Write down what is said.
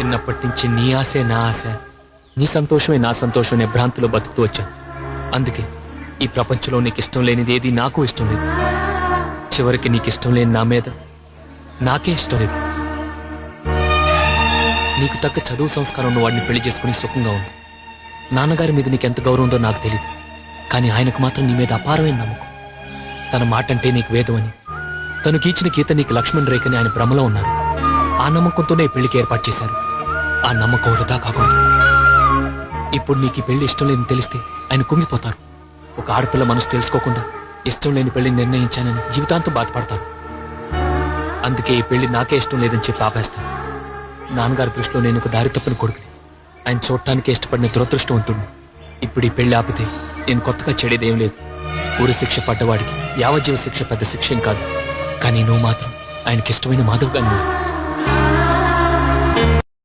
చిన్నప్పటి నుంచి నీ ఆశే నా ఆశ, నీ సంతోషమే నా సంతోషం అనే భ్రాంతిలో బతుకుతూ వచ్చాను. అందుకే ఈ ప్రపంచంలో నీకు ఇష్టం లేనిది ఏది నాకు ఇష్టం లేదు. చివరికి నీకు ఇష్టం లేని నా మీద నాకే ఇష్టం లేదు. నీకు తగ్గ చదువు సంస్కారం ఉన్న వాడిని పెళ్లి చేసుకుని సుఖంగా ఉంది. నాన్నగారి మీద నీకెంత గౌరవం ఉందో నాకు తెలియదు, కానీ ఆయనకు మాత్రం నీ మీద అపారమైన నమ్మకం. తన మాట అంటే నీకు వేదం అని, తను గీచిన గీత నీకు లక్ష్మణ్ రేఖని ఆయన భ్రమలో ఉన్నారు. ఆ నమ్మకంతోనే పెళ్లికి ఏర్పాటు చేశారు. ఆ నమ్మకం వృధా కాకూడదు. ఇప్పుడు నీకు ఈ పెళ్లి ఇష్టం లేదని తెలిస్తే ఆయన కుంగిపోతారు. ఒక ఆడపిల్ల మనసు తెలుసుకోకుండా ఇష్టం లేని పెళ్లి నిర్ణయించానని జీవితాంతం బాధపడతారు. అందుకే ఈ పెళ్లి నాకే ఇష్టం లేదని చెప్పి ఆపేస్తాను. నాన్నగారి దృష్టిలో నేను ఒక దారి తప్పని కొడుకుని, ఆయన చూడటానికి ఇష్టపడిన దురదృష్టవంతుడిని. ఇప్పుడు ఈ పెళ్లి ఆపితే నేను కొత్తగా చెడేదేం లేదు. ఊరి శిక్ష పడ్డవాడికి యావజ్జీవ శిక్ష పెద్ద శిక్ష ఏం కాదు. కానీ నువ్వు మాత్రం ఆయనకి ఇష్టమైన మాధవ్ గారిని